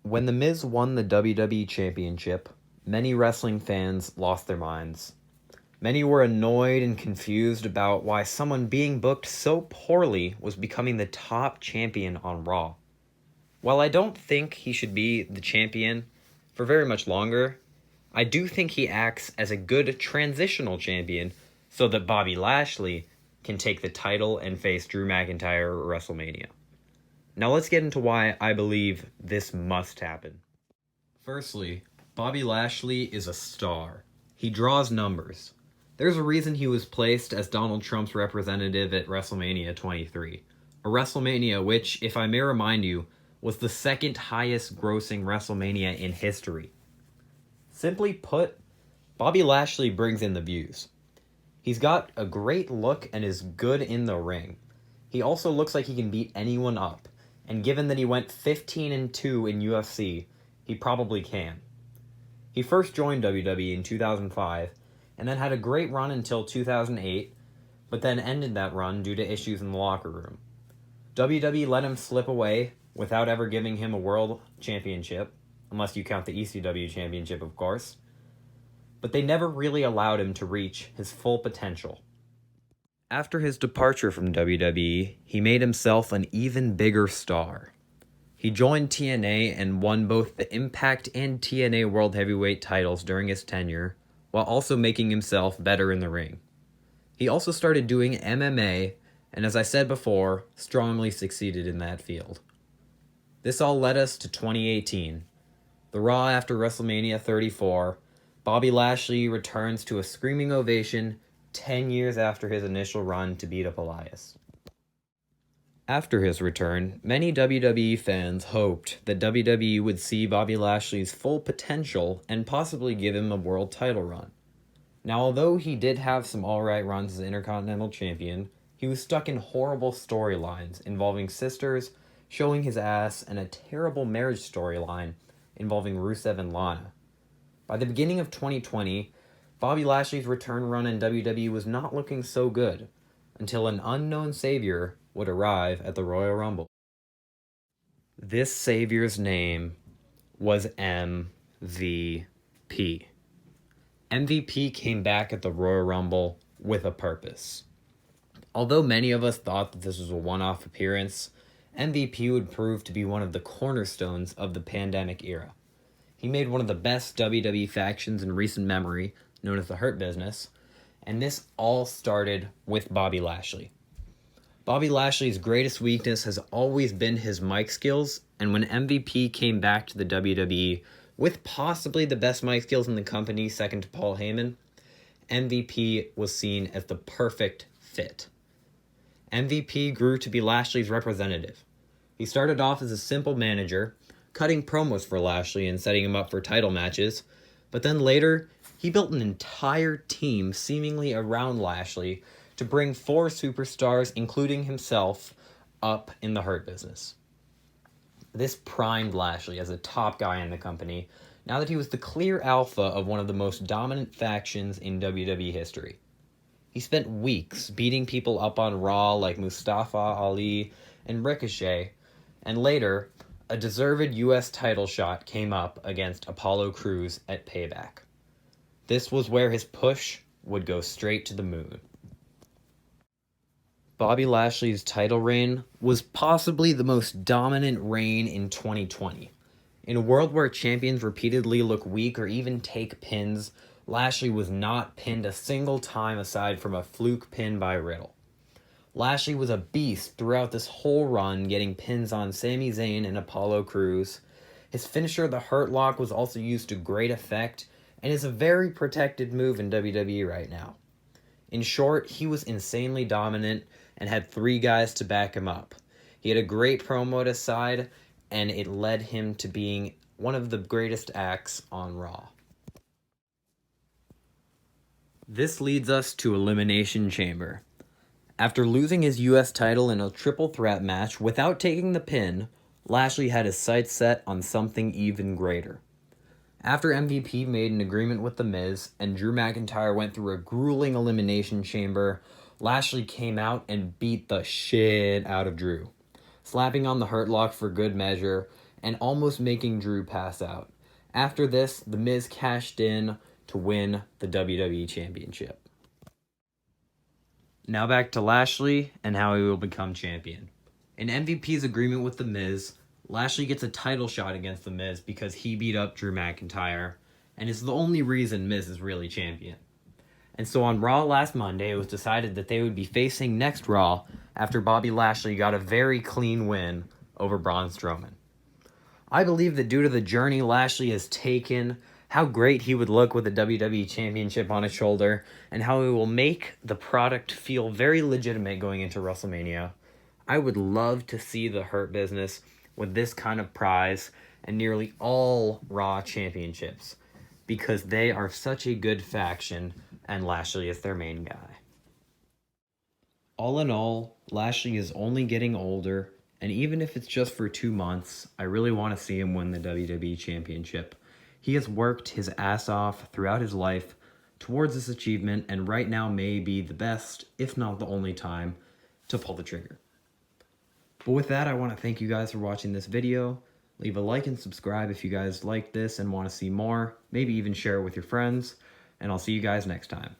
When The Miz won the WWE Championship, many wrestling fans lost their minds. Many were annoyed and confused about why someone being booked so poorly was becoming the top champion on Raw. While I don't think he should be the champion for very much longer, I do think he acts as a good transitional champion so that Bobby Lashley can take the title and face Drew McIntyre at WrestleMania. Now let's get into why I believe this must happen. Firstly, Bobby Lashley is a star. He draws numbers. There's a reason he was placed as Donald Trump's representative at WrestleMania 23. A WrestleMania which, if I may remind you, was the second highest grossing WrestleMania in history. Simply put, Bobby Lashley brings in the views. He's got a great look and is good in the ring. He also looks like he can beat anyone up, and given that he went 15-2 in UFC, he probably can. He first joined WWE in 2005, and then had a great run until 2008, but then ended that run due to issues in the locker room. WWE let him slip away without ever giving him a world championship, unless you count the ECW championship, of course, but they never really allowed him to reach his full potential. After his departure from WWE, he made himself an even bigger star. He joined TNA and won both the Impact and TNA World Heavyweight titles during his tenure, while also making himself better in the ring. He also started doing MMA, and as I said before, strongly succeeded in that field. This all led us to 2018. The Raw after WrestleMania 34, Bobby Lashley returns to a screaming ovation 10 years after his initial run to beat up Elias. After his return, many WWE fans hoped that WWE would see Bobby Lashley's full potential and possibly give him a world title run. Now, although he did have some alright runs as Intercontinental Champion, he was stuck in horrible storylines involving sisters, showing his ass, and a terrible marriage storyline involving Rusev and Lana. By the beginning of 2020, Bobby Lashley's return run in WWE was not looking so good, until an unknown savior would arrive at the Royal Rumble. This savior's name was MVP. MVP came back at the Royal Rumble with a purpose. Although many of us thought that this was a one-off appearance, MVP would prove to be one of the cornerstones of the pandemic era. He made one of the best WWE factions in recent memory, known as the Hurt Business, and this all started with Bobby Lashley. Bobby Lashley's greatest weakness has always been his mic skills, and when MVP came back to the WWE with possibly the best mic skills in the company, second to Paul Heyman, MVP was seen as the perfect fit. MVP grew to be Lashley's representative. He started off as a simple manager, cutting promos for Lashley and setting him up for title matches, but then later, he built an entire team seemingly around Lashley to bring 4 superstars, including himself, up in the Hurt Business. This primed Lashley as a top guy in the company, now that he was the clear alpha of one of the most dominant factions in WWE history. He spent weeks beating people up on Raw like Mustafa Ali and Ricochet, and later, a deserved US title shot came up against Apollo Crews at Payback. This was where his push would go straight to the moon. Bobby Lashley's title reign was possibly the most dominant reign in 2020. In a world where champions repeatedly look weak or even take pins, Lashley was not pinned a single time aside from a fluke pin by Riddle. Lashley was a beast throughout this whole run, getting pins on Sami Zayn and Apollo Crews. His finisher, the Hurt Lock, was also used to great effect, and is a very protected move in WWE right now. In short, he was insanely dominant and had 3 guys to back him up. He had a great promo to side, and it led him to being one of the greatest acts on Raw. This leads us to Elimination Chamber. After losing his US title in a triple threat match without taking the pin, Lashley had his sights set on something even greater. After MVP made an agreement with The Miz and Drew McIntyre went through a grueling elimination chamber, Lashley came out and beat the shit out of Drew, slapping on the Hurt Lock for good measure, and almost making Drew pass out. After this, The Miz cashed in to win the WWE Championship. Now back to Lashley and how he will become champion. In MVP's agreement with The Miz, Lashley gets a title shot against The Miz because he beat up Drew McIntyre, and is the only reason Miz is really champion. And so on Raw last Monday, it was decided that they would be facing next Raw after Bobby Lashley got a very clean win over Braun Strowman. I believe that due to the journey Lashley has taken, how great he would look with the WWE Championship on his shoulder, and how it will make the product feel very legitimate going into WrestleMania, I would love to see the Hurt Business with this kind of prize and nearly all Raw championships, because they are such a good faction and Lashley is their main guy. All in all, Lashley is only getting older, and even if it's just for 2 months, I really want to see him win the WWE Championship. He has worked his ass off throughout his life towards this achievement, and right now may be the best, if not the only time, to pull the trigger. But with that, I want to thank you guys for watching this video. Leave a like and subscribe if you guys like this and want to see more. Maybe even share it with your friends. And I'll see you guys next time.